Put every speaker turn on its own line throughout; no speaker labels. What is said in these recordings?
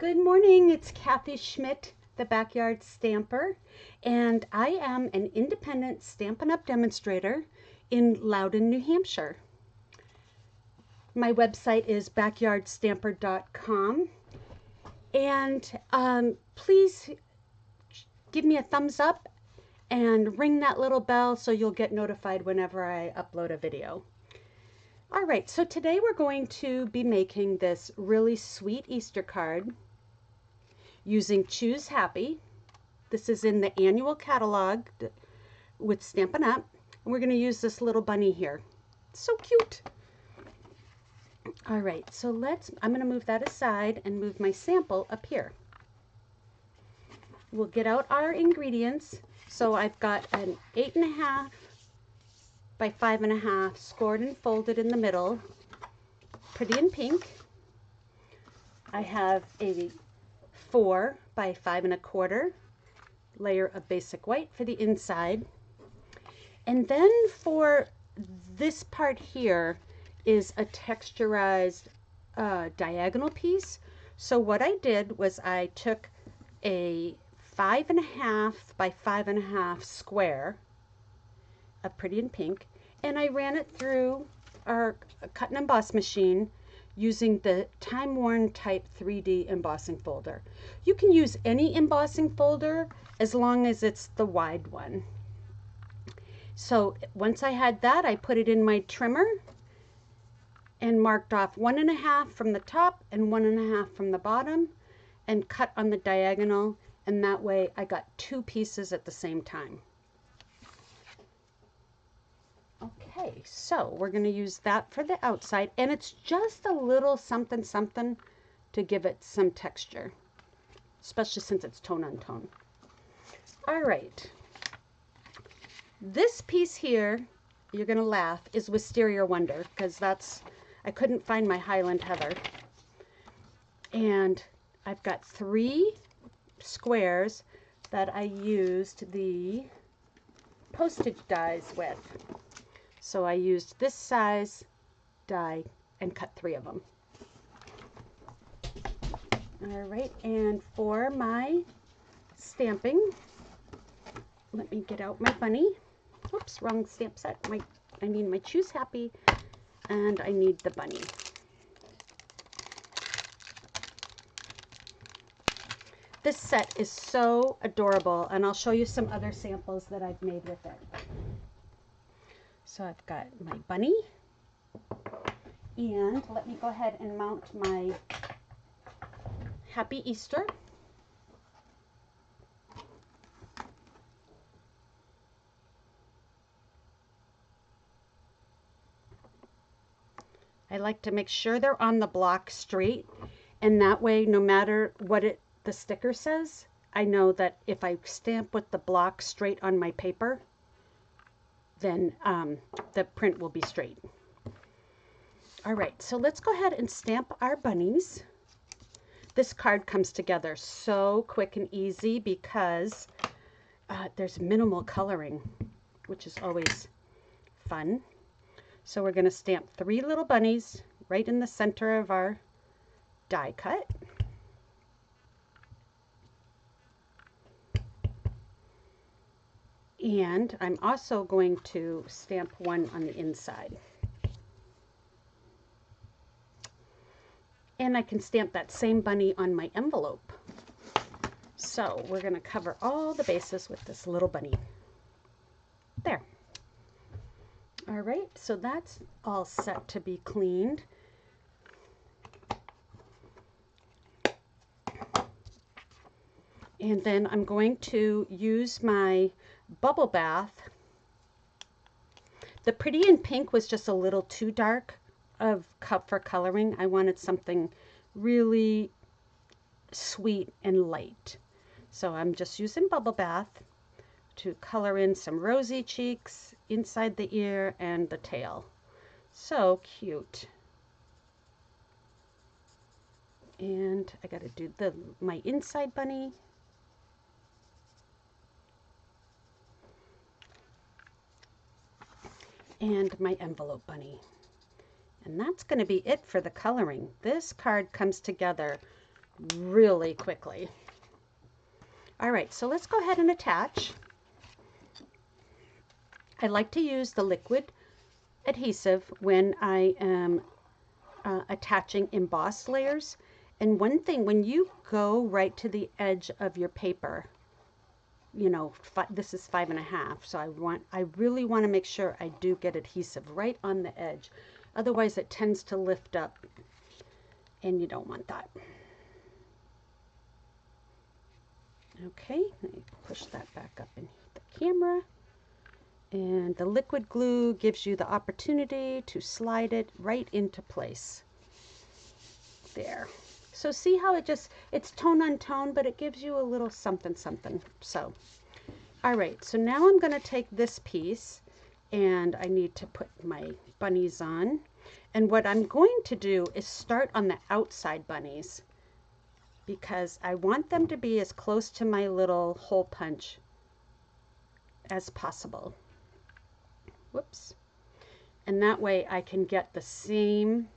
Good morning, it's Kathy Schmitt, the Backyard Stamper, and I am an independent Stampin' Up! Demonstrator in Loudon, New Hampshire. My website is backyardstamper.com, and please give me a thumbs up and ring that little bell so you'll get notified whenever I upload a video. All right, so today we're going to be making this really sweet Easter card using Choose Happy. This is in the annual catalog with Stampin' Up! And we're going to use this little bunny here. It's so cute. All right, so I'm going to move that aside and move my sample up here. We'll get out our ingredients. So I've got an 8.5 by 5.5 scored and folded in the middle, pretty in pink. I have a 4 by 5.25 layer of basic white for the inside. And then for this part here is a texturized diagonal piece. So what I did was I took a 5.5 by 5.5 square of pretty in pink, and I ran it through our cut and emboss machine using the Time Worn Type 3D embossing folder. You can use any embossing folder as long as it's the wide one. So once I had that, I put it in my trimmer and marked off 1.5 from the top and 1.5 from the bottom and cut on the diagonal, and that way I got 2 pieces at the same time. Okay, so we're going to use that for the outside, and it's just a little something something to give it some texture, especially since it's tone on tone. All right, this piece here, you're going to laugh, is Wisteria Wonder, because I couldn't find my Highland Heather. And I've got 3 squares that I used the postage dies with. So I used this size die and cut 3 of them. All right, and for my stamping, let me get out my bunny. Oops, wrong stamp set. I need my Choose Happy, and I need the bunny. This set is so adorable, and I'll show you some other samples that I've made with it. So I've got my bunny, and let me go ahead and mount my Happy Easter. I like to make sure they're on the block straight, and that way no matter what the sticker says, I know that if I stamp with the block straight on my paper, then the print will be straight. All right, so let's go ahead and stamp our bunnies. This card comes together so quick and easy because there's minimal coloring, which is always fun. So we're going to stamp 3 little bunnies right in the center of our die cut. And I'm also going to stamp 1 on the inside. And I can stamp that same bunny on my envelope. So we're going to cover all the bases with this little bunny. There. All right, so that's all set to be cleaned. And then I'm going to use my bubble bath. The pretty in pink was just a little too dark for coloring. I wanted something really sweet and light. So I'm just using bubble bath to color in some rosy cheeks inside the ear and the tail. So cute. And I got to do my inside bunny. And my envelope bunny. And that's going to be it for the coloring. This card comes together really quickly. All right, so let's go ahead and attach. I like to use the liquid adhesive when I am attaching embossed layers. And one thing, when you go right to the edge of your paper, you know, this is 5.5, so I really want to make sure I do get adhesive right on the edge. Otherwise it tends to lift up and you don't want that. Okay, let me push that back up in the camera. And the liquid glue gives you the opportunity to slide it right into place. There. So see how it's tone on tone, but it gives you a little something something. So, all right, so now I'm going to take this piece and I need to put my bunnies on. And what I'm going to do is start on the outside bunnies because I want them to be as close to my little hole punch as possible. Whoops. And that way I can get the same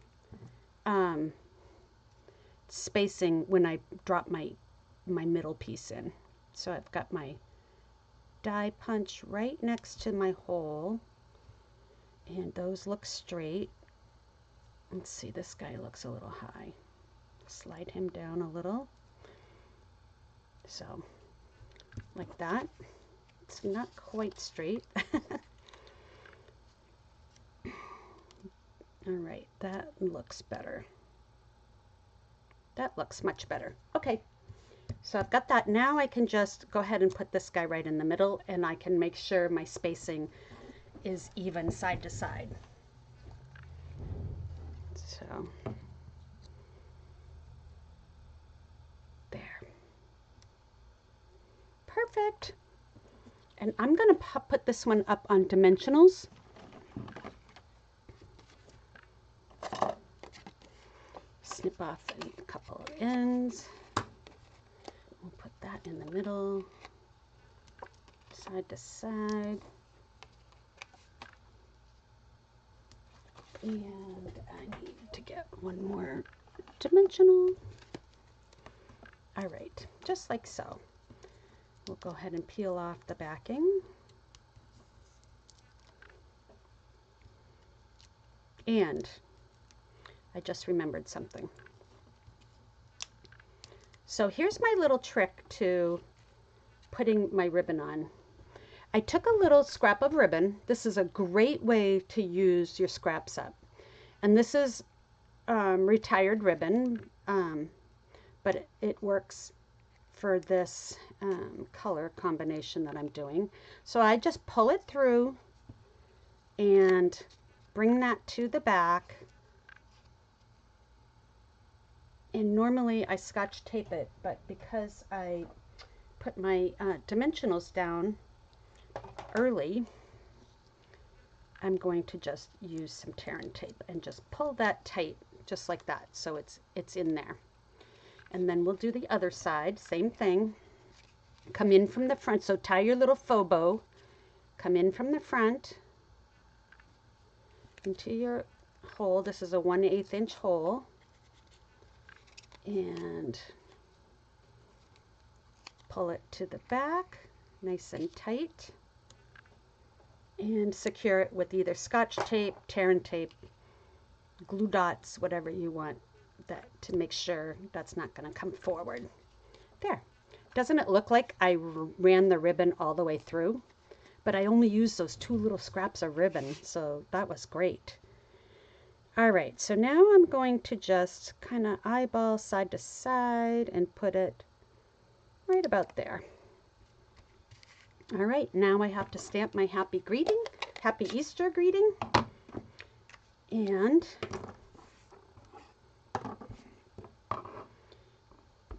spacing when I drop my middle piece in. So I've got my die punch right next to my hole, and those look straight. Let's see, this guy looks a little high. Slide him down a little. So, like that. It's not quite straight. All right, that looks better. That looks much better. Okay, so I've got that. Now I can just go ahead and put this guy right in the middle, and I can make sure my spacing is even side to side. So, there. Perfect. And I'm going to put this one up on dimensionals. Snip off a couple of ends. We'll put that in the middle, side to side. And I need to get one more dimensional. All right, just like so. We'll go ahead and peel off the backing. And I just remembered something. So here's my little trick to putting my ribbon on. I took a little scrap of ribbon. This is a great way to use your scraps up. And this is retired ribbon, but it works for this color combination that I'm doing. So I just pull it through and bring that to the back. And normally I scotch tape it, but because I put my dimensionals down early, I'm going to just use some tear and tape and just pull that tight just like that, so it's in there. And then we'll do the other side, same thing. Come in from the front, so tie your little faux bow, come in from the front into your hole. This is a 1/8 inch hole, and pull it to the back nice and tight, and secure it with either scotch tape, tear and tape, glue dots, whatever you want, that to make sure that's not going to come forward. There. Doesn't it look like I ran the ribbon all the way through? But I only used those 2 little scraps of ribbon, so that was great. All right, so now I'm going to just kind of eyeball side to side and put it right about there. All right, now I have to stamp my happy Easter greeting. And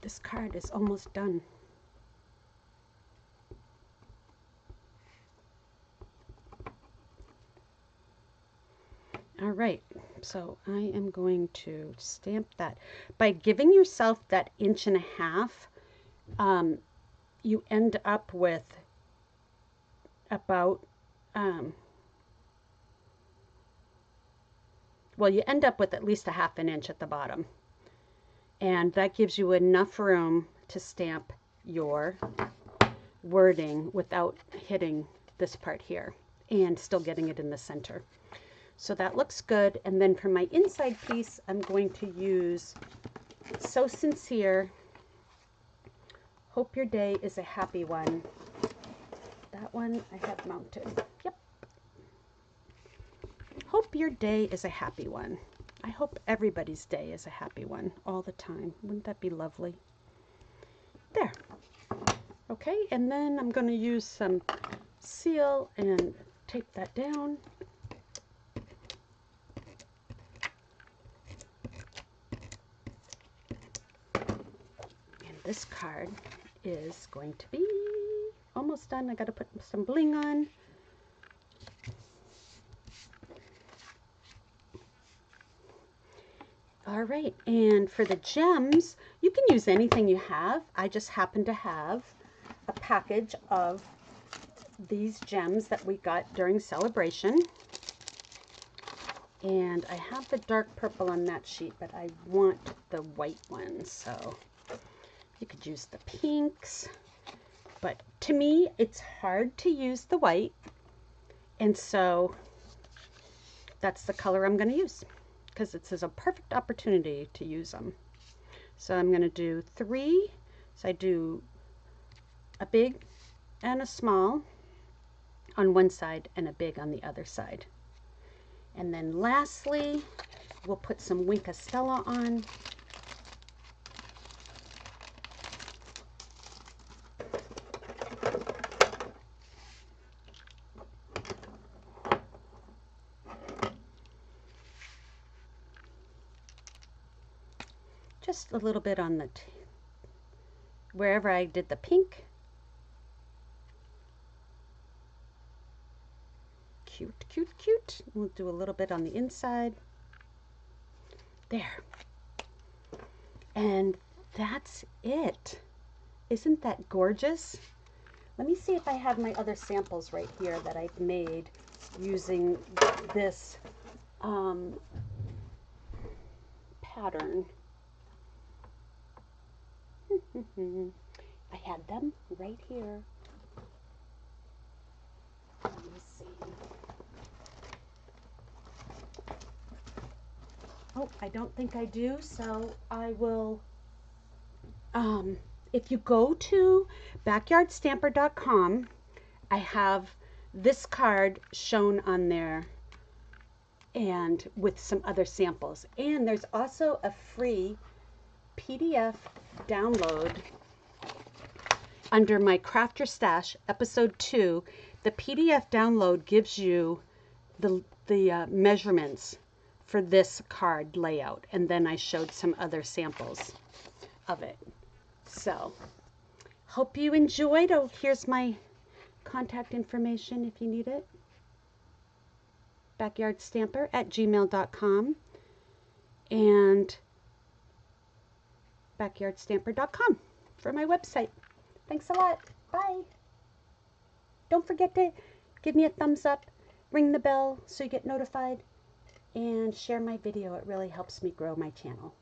this card is almost done. All right, so I am going to stamp that. By giving yourself that 1.5 inches, you end up with about, well, you end up with at least 1/2 inch at the bottom. And that gives you enough room to stamp your wording without hitting this part here and still getting it in the center. So that looks good. And then for my inside piece, I'm going to use So Sincere. Hope your day is a happy one. That one I have mounted. Yep. Hope your day is a happy one. I hope everybody's day is a happy one all the time. Wouldn't that be lovely? There. Okay, and then I'm going to use some seal and tape that down. And this card is going to be almost done. I got to put some bling on. All right, and for the gems, you can use anything you have. I just happen to have a package of these gems that we got during celebration. And I have the dark purple on that sheet, but I want the white one, so you could use the pinks. But to me, it's hard to use the white, and so that's the color I'm going to use, because this is a perfect opportunity to use them. So I'm going to do 3. So I do a big and a small on one side and a big on the other side. And then lastly, we'll put some Wink of Stella on. Just a little bit on the wherever I did the pink. Cute, cute, cute. We'll do a little bit on the inside. There. And that's it. Isn't that gorgeous? Let me see if I have my other samples right here that I've made using this pattern. I had them right here. Let me see. Oh, I don't think I do, so I will, if you go to backyardstamper.com, I have this card shown on there and with some other samples. And there's also a free PDF download under my Craft Your Stash, episode 2. The PDF download gives you the measurements for this card layout, and then I showed some other samples of it. So hope you enjoyed. Oh, here's my contact information if you need it. backyardstamper@gmail.com and backyardstamper.com for my website. Thanks a lot. Bye. Don't forget to give me a thumbs up, ring the bell so you get notified, and share my video. It really helps me grow my channel.